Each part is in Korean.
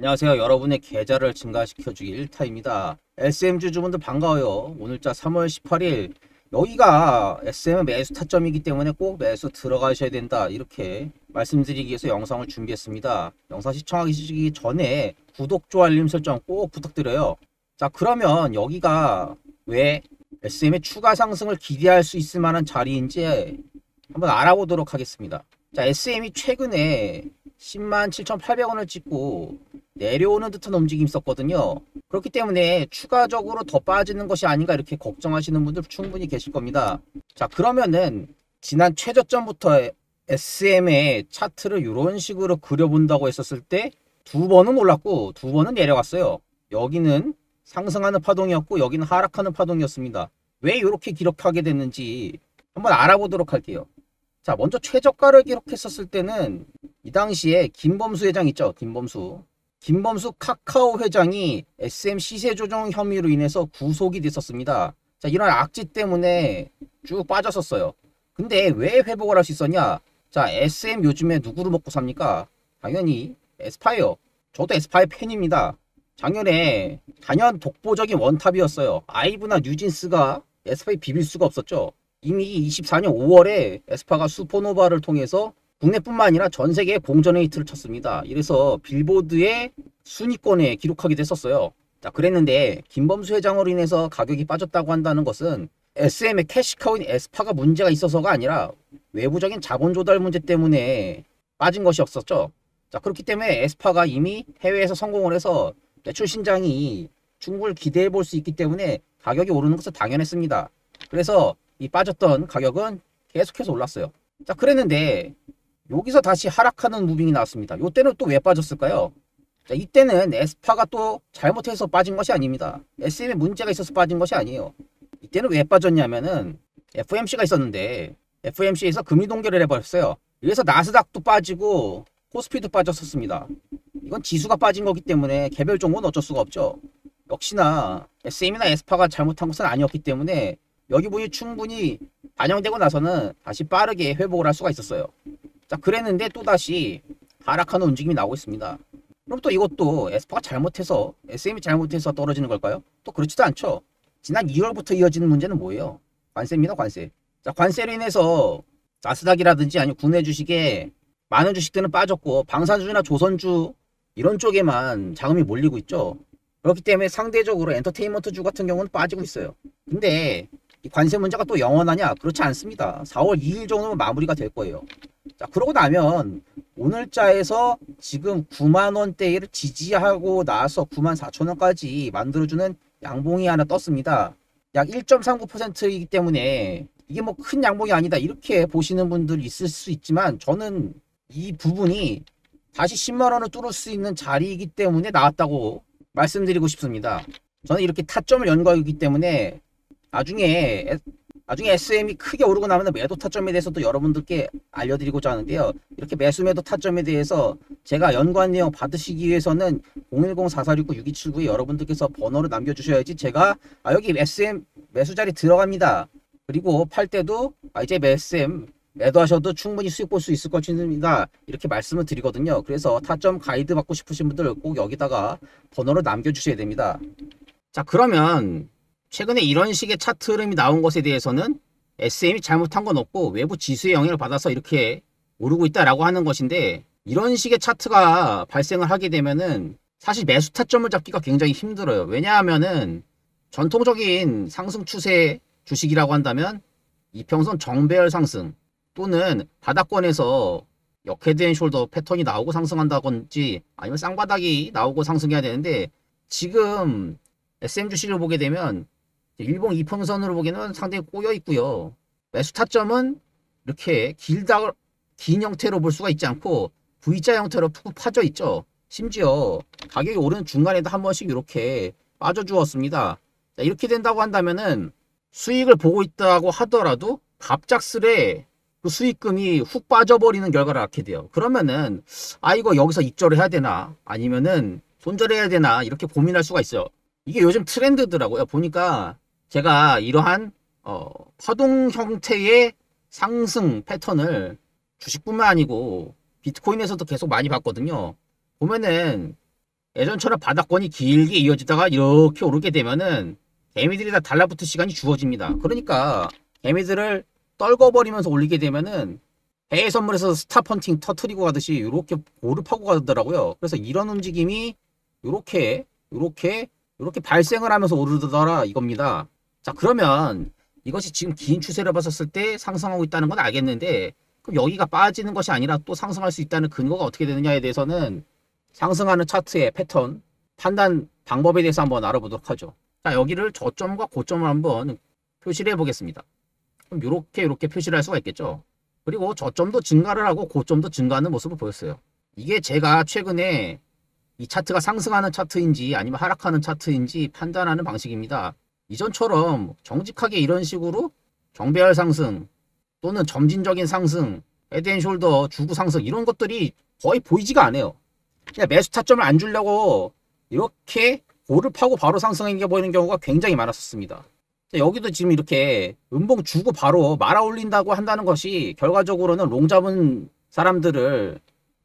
안녕하세요. 여러분의 계좌를 증가시켜주기 1타입니다. SM 주주분들 반가워요. 오늘자 3월 18일 여기가 SM의 매수 타점이기 때문에 꼭 매수 들어가셔야 된다. 이렇게 말씀드리기 위해서 영상을 준비했습니다. 영상 시청하기 전에 구독, 좋아요, 알림 설정 꼭 부탁드려요. 자, 그러면 여기가 왜 SM의 추가 상승을 기대할 수 있을 만한 자리인지 한번 알아보도록 하겠습니다. 자, SM이 최근에 107,800원을 찍고 내려오는 듯한 움직임이 있었거든요. 그렇기 때문에 추가적으로 더 빠지는 것이 아닌가 이렇게 걱정하시는 분들 충분히 계실 겁니다. 자, 그러면은 지난 최저점부터 SM의 차트를 이런 식으로 그려본다고 했었을 때 두 번은 올랐고 두 번은 내려갔어요. 여기는 상승하는 파동이었고 여기는 하락하는 파동이었습니다. 왜 이렇게 기록하게 됐는지 한번 알아보도록 할게요. 자, 먼저 최저가를 기록했었을 때는 이 당시에 김범수 회장 있죠. 김범수 카카오 회장이 SM 시세 조정 혐의로 인해서 구속이 됐었습니다. 자, 이런 악재 때문에 쭉 빠졌었어요. 근데 왜 회복을 할 수 있었냐? 자, SM 요즘에 누구를 먹고 삽니까? 당연히 에스파예요. 저도 에스파의 팬입니다. 작년에 단연 독보적인 원탑이었어요. 아이브나 뉴진스가 에스파에 비빌 수가 없었죠. 이미 24년 5월에 에스파가 슈퍼노바를 통해서 국내뿐만 아니라 전 세계에 공전 헤이트를 쳤습니다. 이래서 빌보드의 순위권에 기록하게 됐었어요. 자, 그랬는데 김범수 회장으로 인해서 가격이 빠졌다고 한다는 것은 SM의 캐시카우인 에스파가 문제가 있어서가 아니라 외부적인 자본 조달 문제 때문에 빠진 것이었었죠. 자, 그렇기 때문에 에스파가 이미 해외에서 성공을 해서 매출 신장이 충분히 기대해 볼 수 있기 때문에 가격이 오르는 것은 당연했습니다. 그래서 이 빠졌던 가격은 계속해서 올랐어요. 자, 그랬는데 여기서 다시 하락하는 무빙이 나왔습니다. 이때는 또 왜 빠졌을까요? 자, 이때는 에스파가 또 잘못해서 빠진 것이 아닙니다. SM에 문제가 있어서 빠진 것이 아니에요. 이때는 왜 빠졌냐면은 FOMC가 있었는데 FOMC에서 금리 동결을 해버렸어요. 그래서 나스닥도 빠지고 코스피도 빠졌었습니다. 이건 지수가 빠진 거기 때문에 개별 종목은 어쩔 수가 없죠. 역시나 SM이나 에스파가 잘못한 것은 아니었기 때문에 여기 부분이 충분히 반영되고 나서는 다시 빠르게 회복을 할 수가 있었어요. 자, 그랬는데 또다시 하락하는 움직임이 나오고 있습니다. 그럼 또 이것도 에스파가 잘못해서 SM이 잘못해서 떨어지는 걸까요? 또 그렇지도 않죠. 지난 2월부터 이어지는 문제는 뭐예요? 관세입니다. 관세. 자, 관세로 인해서 나스닥이라든지 아니면 국내 주식에 많은 주식들은 빠졌고 방산주나 조선주 이런 쪽에만 자금이 몰리고 있죠. 그렇기 때문에 상대적으로 엔터테인먼트주 같은 경우는 빠지고 있어요. 근데 이 관세 문제가 또 영원하냐? 그렇지 않습니다. 4월 2일 정도면 마무리가 될 거예요. 자, 그러고 나면 오늘자에서 지금 9만원대를 지지하고 나서 94,000원까지 만들어주는 양봉이 하나 떴습니다. 약 1.39%이기 때문에 이게 뭐 큰 양봉이 아니다 이렇게 보시는 분들이 있을 수 있지만 저는 이 부분이 다시 10만원을 뚫을 수 있는 자리이기 때문에 나왔다고 말씀드리고 싶습니다. 저는 이렇게 타점을 연구하기 때문에 나중에 SM이 크게 오르고 나면 매도 타점에 대해서도 여러분들께 알려드리고자 하는데요. 이렇게 매수 매도 타점에 대해서 제가 연구한 내용 받으시기 위해서는 010-4469-6279에 여러분들께서 번호를 남겨주셔야지 제가 여기 SM 매수 자리 들어갑니다. 그리고 팔 때도 이제 SM 매도하셔도 충분히 수익 볼 수 있을 것입니다. 이렇게 말씀을 드리거든요. 그래서 타점 가이드 받고 싶으신 분들 꼭 여기다가 번호를 남겨주셔야 됩니다. 자, 그러면 최근에 이런 식의 차트 흐름이 나온 것에 대해서는 SM이 잘못한 건 없고 외부 지수의 영향을 받아서 이렇게 오르고 있다라고 하는 것인데 이런 식의 차트가 발생을 하게 되면은 사실 매수 타점을 잡기가 굉장히 힘들어요. 왜냐하면은 전통적인 상승 추세 주식이라고 한다면 이평선 정배열 상승 또는 바닥권에서 역헤드 숄더 패턴이 나오고 상승한다든지 아니면 쌍바닥이 나오고 상승해야 되는데 지금 SM 주식을 보게 되면 일봉 이평선으로 보기에는 상당히 꼬여 있고요. 매수 타점은 이렇게 긴 형태로 볼 수가 있지 않고 V자 형태로 푹 파져 있죠. 심지어 가격이 오르는 중간에도 한 번씩 이렇게 빠져 주었습니다. 자, 이렇게 된다고 한다면은 수익을 보고 있다고 하더라도 갑작스레 그 수익금이 훅 빠져버리는 결과를 낳게 돼요. 그러면은 이거 여기서 입절을 해야 되나 아니면은 손절해야 되나 이렇게 고민할 수가 있어요. 이게 요즘 트렌드더라고요. 보니까 제가 이러한 파동 형태의 상승 패턴을 주식뿐만 아니고 비트코인에서도 계속 많이 봤거든요. 보면은 예전처럼 바닥권이 길게 이어지다가 이렇게 오르게 되면은 개미들이 다 달라붙을 시간이 주어집니다. 그러니까 개미들을 떨궈버리면서 올리게 되면은 해외 선물에서 스타펀팅 터트리고 가듯이 이렇게 고르파고 가더라고요. 그래서 이런 움직임이 이렇게 발생을 하면서 오르더라 이겁니다. 자, 그러면 이것이 지금 긴 추세를 봤었을 때 상승하고 있다는 건 알겠는데, 그럼 여기가 빠지는 것이 아니라 또 상승할 수 있다는 근거가 어떻게 되느냐에 대해서는 상승하는 차트의 패턴 판단 방법에 대해서 한번 알아보도록 하죠. 자, 여기를 저점과 고점을 한번 표시를 해보겠습니다. 그럼 이렇게 표시를 할 수가 있겠죠. 그리고 저점도 증가를 하고 고점도 증가하는 모습을 보였어요. 이게 제가 최근에 이 차트가 상승하는 차트인지 아니면 하락하는 차트인지 판단하는 방식입니다. 이전처럼 정직하게 이런 식으로 정배열 상승 또는 점진적인 상승, 헤드앤숄더 주구 상승 이런 것들이 거의 보이지가 않아요. 그냥 매수 타점을 안 주려고 이렇게 고를 파고 바로 상승하게 보이는 경우가 굉장히 많았었습니다. 여기도 지금 이렇게 음봉 주고 바로 말아 올린다고 한다는 것이 결과적으로는 롱 잡은 사람들을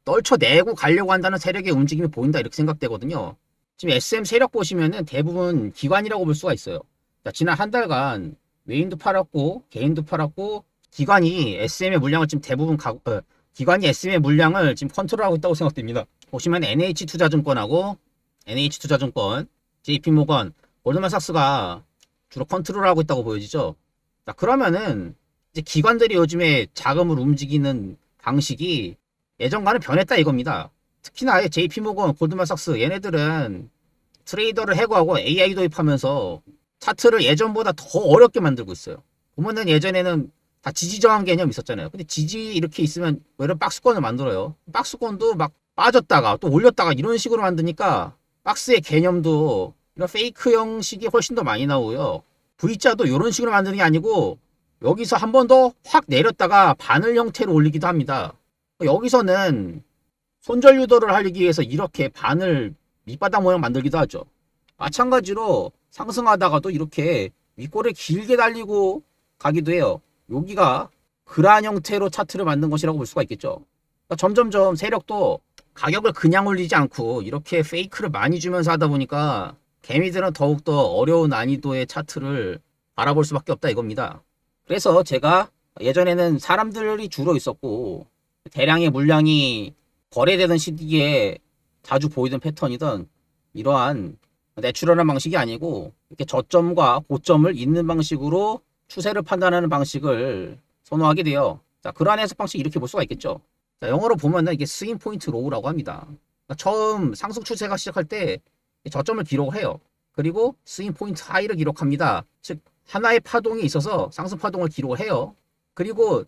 떨쳐내고 가려고 한다는 세력의 움직임이 보인다 이렇게 생각되거든요. 지금 SM 세력 보시면은 대부분 기관이라고 볼 수가 있어요. 자, 지난 한 달간 외인도 팔았고 개인도 팔았고 기관이 SM의 물량을 지금 대부분 기관이 SM의 물량을 지금 컨트롤하고 있다고 생각됩니다. 보시면 NH투자증권하고 NH투자증권, JP모건, 골드만삭스가 주로 컨트롤하고 있다고 보여지죠. 자, 그러면은 이제 기관들이 요즘에 자금을 움직이는 방식이 예전과는 변했다 이겁니다. 특히나 JP모건, 골드만삭스 얘네들은 트레이더를 해고하고 AI 도입하면서 차트를 예전보다 더 어렵게 만들고 있어요. 보면은 예전에는 다 지지 저항 개념 있었잖아요. 근데 지지 이렇게 있으면 이런 박스권을 만들어요. 박스권도 막 빠졌다가 또 올렸다가 이런 식으로 만드니까 박스의 개념도 이런 페이크 형식이 훨씬 더 많이 나오고요. V자도 이런 식으로 만드는 게 아니고 여기서 한 번 더 확 내렸다가 바늘 형태로 올리기도 합니다. 여기서는 손절 유도를 하기 위해서 이렇게 바늘 밑바닥 모양 만들기도 하죠. 마찬가지로 상승하다가도 이렇게 윗골을 길게 달리고 가기도 해요. 여기가 그러한 형태로 차트를 만든 것이라고 볼 수가 있겠죠. 그러니까 점점점 세력도 가격을 그냥 올리지 않고 이렇게 페이크를 많이 주면서 하다 보니까 개미들은 더욱더 어려운 난이도의 차트를 바라볼 수밖에 없다 이겁니다. 그래서 제가 예전에는 사람들이 주로 있었고 대량의 물량이 거래되던 시기에 자주 보이던 패턴이던 이러한 내추럴한 방식이 아니고 이렇게 저점과 고점을 잇는 방식으로 추세를 판단하는 방식을 선호하게 돼요. 자, 그러한 해석 방식 이렇게 볼 수가 있겠죠. 자, 영어로 보면은 이게 스윙 포인트 로우라고 합니다. 그러니까 처음 상승 추세가 시작할 때 저점을 기록을 해요. 그리고 스윙 포인트 하이를 기록합니다. 즉 하나의 파동이 있어서 상승 파동을 기록을 해요. 그리고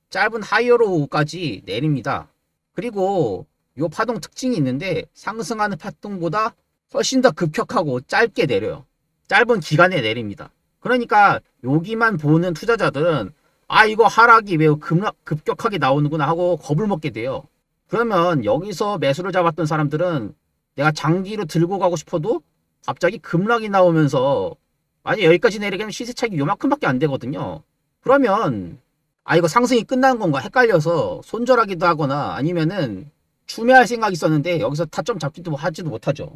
짧은 하이어로우까지 내립니다. 그리고 이 파동 특징이 있는데 상승하는 파동보다 훨씬 더 급격하고 짧게 내려요. 짧은 기간에 내립니다. 그러니까 여기만 보는 투자자들은 아 이거 하락이 매우 급격하게 나오는구나 하고 겁을 먹게 돼요. 그러면 여기서 매수를 잡았던 사람들은 내가 장기로 들고 가고 싶어도 갑자기 급락이 나오면서 만약 여기까지 내리게 하면 시세 차익이 요만큼밖에 안 되거든요. 그러면 아 이거 상승이 끝난 건가 헷갈려서 손절하기도 하거나 아니면은 추매할 생각이 있었는데 여기서 타점 잡지도 하지도 못하죠.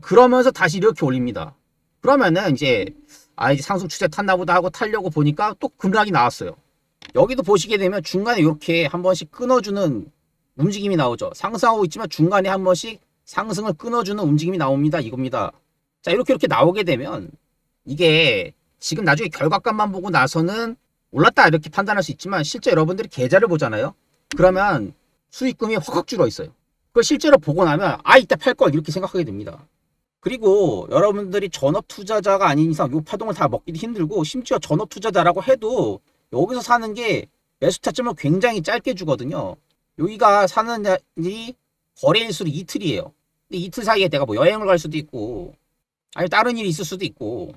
그러면서 다시 이렇게 올립니다. 그러면은 이제 이제 상승 추세 탔나 보다 하고 타려고 보니까 또 급락이 나왔어요. 여기도 보시게 되면 중간에 이렇게 한 번씩 끊어주는 움직임이 나오죠. 상승하고 있지만 중간에 한 번씩 상승을 끊어주는 움직임이 나옵니다. 이겁니다. 자, 이렇게 나오게 되면 이게 지금 나중에 결과값만 보고 나서는 올랐다 이렇게 판단할 수 있지만 실제 여러분들이 계좌를 보잖아요. 그러면 수익금이 확 줄어 있어요. 그걸 실제로 보고 나면 이때 팔 걸 이렇게 생각하게 됩니다. 그리고 여러분들이 전업 투자자가 아닌 이상 이 파동을 다 먹기도 힘들고 심지어 전업 투자자라고 해도 여기서 사는 게 매수 타점을 굉장히 짧게 주거든요. 여기가 사는 날이 거래일수로 이틀이에요. 근데 이틀 사이에 내가 뭐 여행을 갈 수도 있고 아니 다른 일이 있을 수도 있고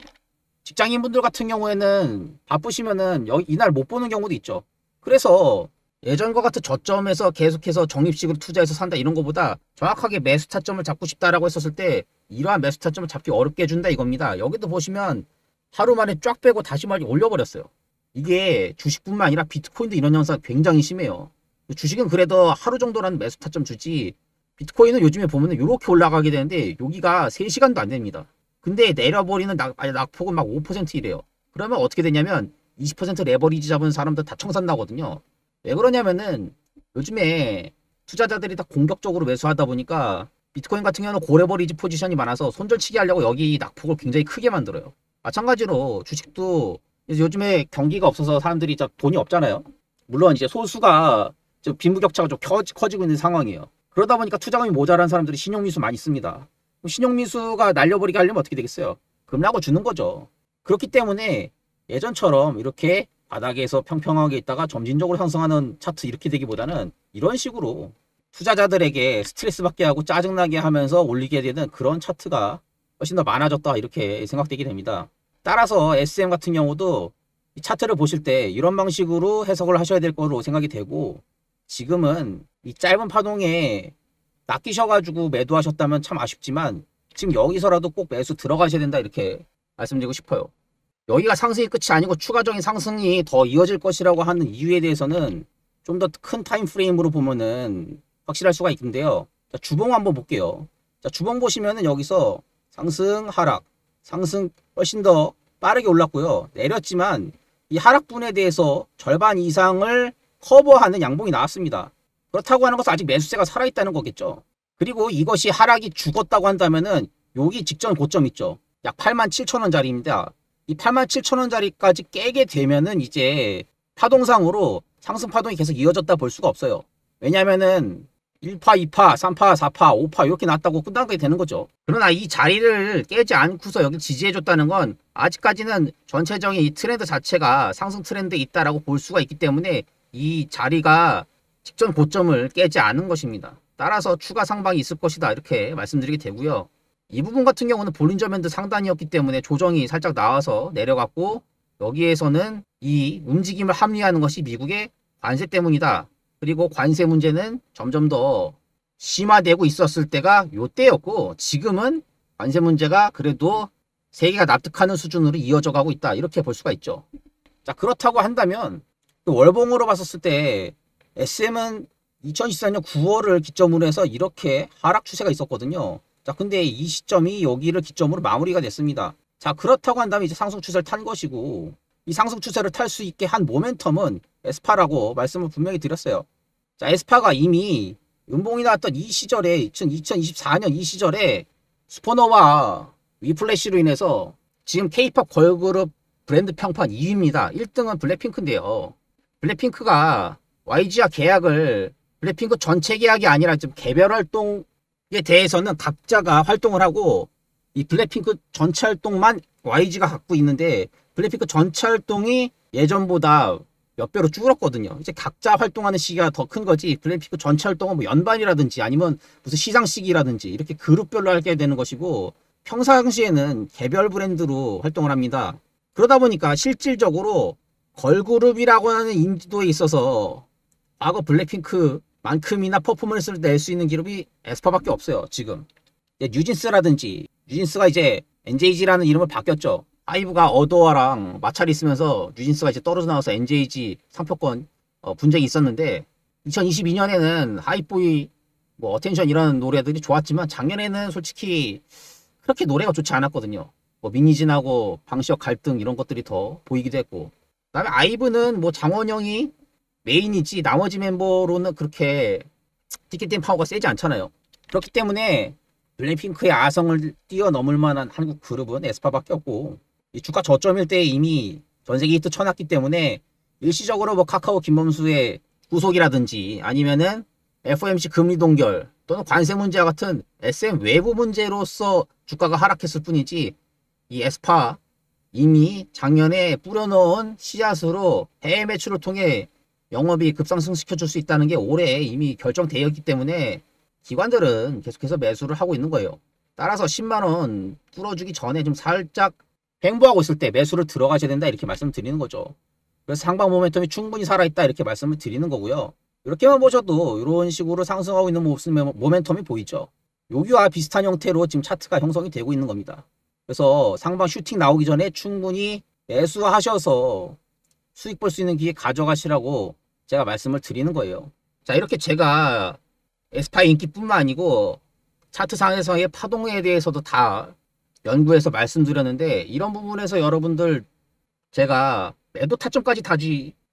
직장인분들 같은 경우에는 바쁘시면은 이날 못 보는 경우도 있죠. 그래서 예전과 같은 저점에서 계속해서 적립식으로 투자해서 산다 이런 거보다 정확하게 매수 타점을 잡고 싶다라고 했었을 때 이러한 매수 타점을 잡기 어렵게 해준다 이겁니다. 여기도 보시면 하루 만에 쫙 빼고 다시 말이 올려버렸어요. 이게 주식뿐만 아니라 비트코인도 이런 현상 굉장히 심해요. 주식은 그래도 하루 정도라는 매수 타점 주지 비트코인은 요즘에 보면은 이렇게 올라가게 되는데 여기가 3시간도 안 됩니다. 근데 내려버리는 낙폭은 막 5%이래요. 그러면 어떻게 되냐면 20% 레버리지 잡은 사람들 다 청산 나거든요. 왜 그러냐면은 요즘에 투자자들이 다 공격적으로 매수하다 보니까 비트코인 같은 경우는 고레버리지 포지션이 많아서 손절치기 하려고 여기 낙폭을 굉장히 크게 만들어요. 마찬가지로 주식도 요즘에 경기가 없어서 사람들이 돈이 없잖아요. 물론 이제 소수가 빈부격차가 좀 커지고 있는 상황이에요. 그러다 보니까 투자금이 모자란 사람들이 신용미수 많이 씁니다. 신용미수가 날려버리게 하려면 어떻게 되겠어요? 급락을 주는 거죠. 그렇기 때문에 예전처럼 이렇게 바닥에서 평평하게 있다가 점진적으로 상승하는 차트 이렇게 되기보다는 이런 식으로 투자자들에게 스트레스 받게 하고 짜증나게 하면서 올리게 되는 그런 차트가 훨씬 더 많아졌다 이렇게 생각되게 됩니다. 따라서 SM 같은 경우도 이 차트를 보실 때 이런 방식으로 해석을 하셔야 될 거로 생각이 되고, 지금은 이 짧은 파동에 낚이셔가지고 매도하셨다면 참 아쉽지만 지금 여기서라도 꼭 매수 들어가셔야 된다 이렇게 말씀드리고 싶어요. 여기가 상승이 끝이 아니고 추가적인 상승이 더 이어질 것이라고 하는 이유에 대해서는 좀 더 큰 타임 프레임으로 보면은 확실할 수가 있는데요. 자, 주봉 한번 볼게요. 자, 주봉 보시면은 여기서 상승, 하락, 상승 훨씬 더 빠르게 올랐고요. 내렸지만 이 하락분에 대해서 절반 이상을 커버하는 양봉이 나왔습니다. 그렇다고 하는 것은 아직 매수세가 살아있다는 거겠죠. 그리고 이것이 하락이 죽었다고 한다면은 여기 직전 고점 있죠. 약 87,000원짜리입니다. 이 87,000원짜리까지 깨게 되면은 이제 파동상으로 상승 파동이 계속 이어졌다 볼 수가 없어요. 왜냐면은 1파, 2파, 3파, 4파, 5파 이렇게 났다고 끝나게 되는 거죠. 그러나 이 자리를 깨지 않고서 여기 지지해줬다는 건 아직까지는 전체적인 이 트렌드 자체가 상승 트렌드에 있다라고 볼 수가 있기 때문에 이 자리가 직전 고점을 깨지 않은 것입니다. 따라서 추가 상방이 있을 것이다 이렇게 말씀드리게 되고요. 이 부분 같은 경우는 볼린저 밴드 상단이었기 때문에 조정이 살짝 나와서 내려갔고, 여기에서는 이 움직임을 합리화하는 것이 미국의 관세 때문이다. 그리고 관세 문제는 점점 더 심화되고 있었을 때가 요때였고, 지금은 관세 문제가 그래도 세계가 납득하는 수준으로 이어져 가고 있다 이렇게 볼 수가 있죠. 자, 그렇다고 한다면 월봉으로 봤었을 때 SM은 2024년 9월을 기점으로 해서 이렇게 하락 추세가 있었거든요. 자, 근데 이 시점이 여기를 기점으로 마무리가 됐습니다. 자, 그렇다고 한다면 이제 상승 추세를 탄 것이고, 이 상승 추세를 탈 수 있게 한 모멘텀은 에스파라고 말씀을 분명히 드렸어요. 자, 에스파가 이미 음봉이 나왔던 이 시절에 2024년 이 시절에 슈퍼노와 위플래시로 인해서 지금 K-팝 걸그룹 브랜드 평판 2위입니다. 1등은 블랙핑크인데요. 블랙핑크가 YG와 계약을, 블랙핑크 전체 계약이 아니라 좀 개별 활동에 대해서는 각자가 활동을 하고, 이 블랙핑크 전체 활동만 YG가 갖고 있는데 블랙핑크 전체 활동이 예전보다 몇 배로 줄었거든요. 이제 각자 활동하는 시기가 더 큰 거지, 블랙핑크 전체 활동은 뭐 연반이라든지 아니면 무슨 시상 시기라든지 이렇게 그룹별로 하게 되는 것이고, 평상시에는 개별 브랜드로 활동을 합니다. 그러다 보니까 실질적으로 걸그룹이라고 하는 인지도에 있어서 과거 블랙핑크만큼이나 퍼포먼스를 낼 수 있는 그룹이 에스파밖에 없어요. 지금 뉴진스라든지, 뉴진스가 이제 NJG라는 이름을 바뀌었죠. 하이브가 어도어랑 마찰이 있으면서 뉴진스가 이제 떨어져 나와서 NJG 상표권 분쟁이 있었는데, 2022년에는 하이보이, 뭐 어텐션 이런 노래들이 좋았지만 작년에는 솔직히 그렇게 노래가 좋지 않았거든요. 뭐 미니진하고 방시혁 갈등 이런 것들이 더 보이기도 했고, 그다음에 아이브는 뭐 장원영이 메인이지 나머지 멤버로는 그렇게 티켓팅 파워가 세지 않잖아요. 그렇기 때문에 블랙핑크의 아성을 뛰어넘을 만한 한국 그룹은 에스파밖에 없고, 이 주가 저점일 때 이미 전세계 히트 쳐놨기 때문에 일시적으로 뭐 카카오 김범수의 구속이라든지 아니면은 FOMC 금리 동결 또는 관세 문제와 같은 SM 외부 문제로서 주가가 하락했을 뿐이지, 이 에스파 이미 작년에 뿌려놓은 씨앗으로 해외 매출을 통해 영업이 급상승시켜줄 수 있다는 게 올해 이미 결정되어 있기 때문에 기관들은 계속해서 매수를 하고 있는 거예요. 따라서 10만원 뚫어주기 전에 좀 살짝 횡보하고 있을 때 매수를 들어가셔야 된다 이렇게 말씀드리는 거죠. 그래서 상방 모멘텀이 충분히 살아있다 이렇게 말씀을 드리는 거고요. 이렇게만 보셔도 이런 식으로 상승하고 있는 모멘텀이 보이죠. 여기와 비슷한 형태로 지금 차트가 형성이 되고 있는 겁니다. 그래서 상방 슈팅 나오기 전에 충분히 매수하셔서 수익 볼 수 있는 기회 가져가시라고 제가 말씀을 드리는 거예요. 자, 이렇게 제가 에스파 인기뿐만 아니고 차트상에서의 파동에 대해서도 다 연구해서 말씀드렸는데, 이런 부분에서 여러분들 제가 매도 타점까지 다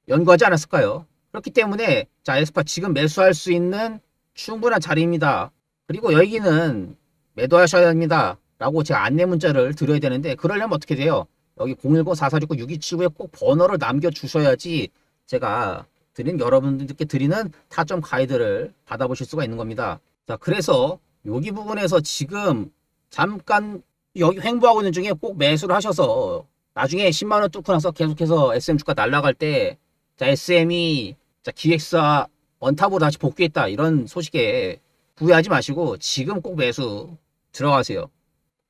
연구하지 않았을까요? 그렇기 때문에 자, 에스파 지금 매수할 수 있는 충분한 자리입니다. 그리고 여기는 매도하셔야 합니다 라고 제가 안내 문자를 드려야 되는데, 그러려면 어떻게 돼요? 여기 010-4469-6279에 꼭 번호를 남겨주셔야지 제가 여러분들께 드리는 타점 가이드를 받아보실 수가 있는 겁니다. 자, 그래서 여기 부분에서 지금 잠깐 여기 횡보하고 있는 중에 꼭 매수를 하셔서 나중에 10만원 뚫고 나서 계속해서 SM 주가 날아갈 때, 자, SM이 자, 기획사 원탑으로 다시 복귀했다 이런 소식에 후회하지 마시고 지금 꼭 매수 들어가세요.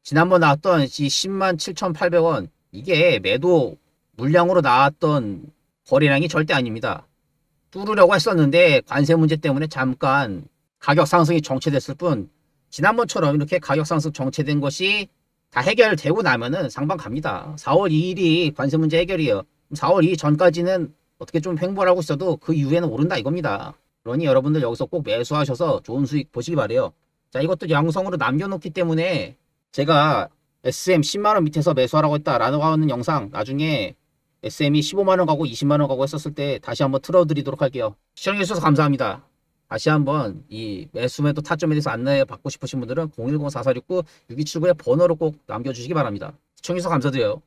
지난번 나왔던 이 107,800원 이게 매도 물량으로 나왔던 거래량이 절대 아닙니다. 뚫으려고 했었는데 관세 문제 때문에 잠깐 가격 상승이 정체됐을 뿐, 지난번처럼 이렇게 가격 상승 정체된 것이 다 해결되고 나면은 상방 갑니다. 4월 2일이 관세 문제 해결이에요. 4월 2일 전까지는 어떻게 좀 횡보를 하고 있어도 그 이후에는 오른다 이겁니다. 그러니 여러분들 여기서 꼭 매수하셔서 좋은 수익 보시기 바래요. 자, 이것도 양성으로 남겨놓기 때문에 제가 SM 10만원 밑에서 매수하라고 했다라고 하는 영상 나중에 SM이 15만원 가고 20만원 가고 했었을 때 다시 한번 틀어드리도록 할게요. 시청해주셔서 감사합니다. 다시 한번 이 매수 매도 타점에 대해서 안내 받고 싶으신 분들은 010-4469-6279의 번호로 꼭 남겨주시기 바랍니다. 시청해주셔서 감사드려요.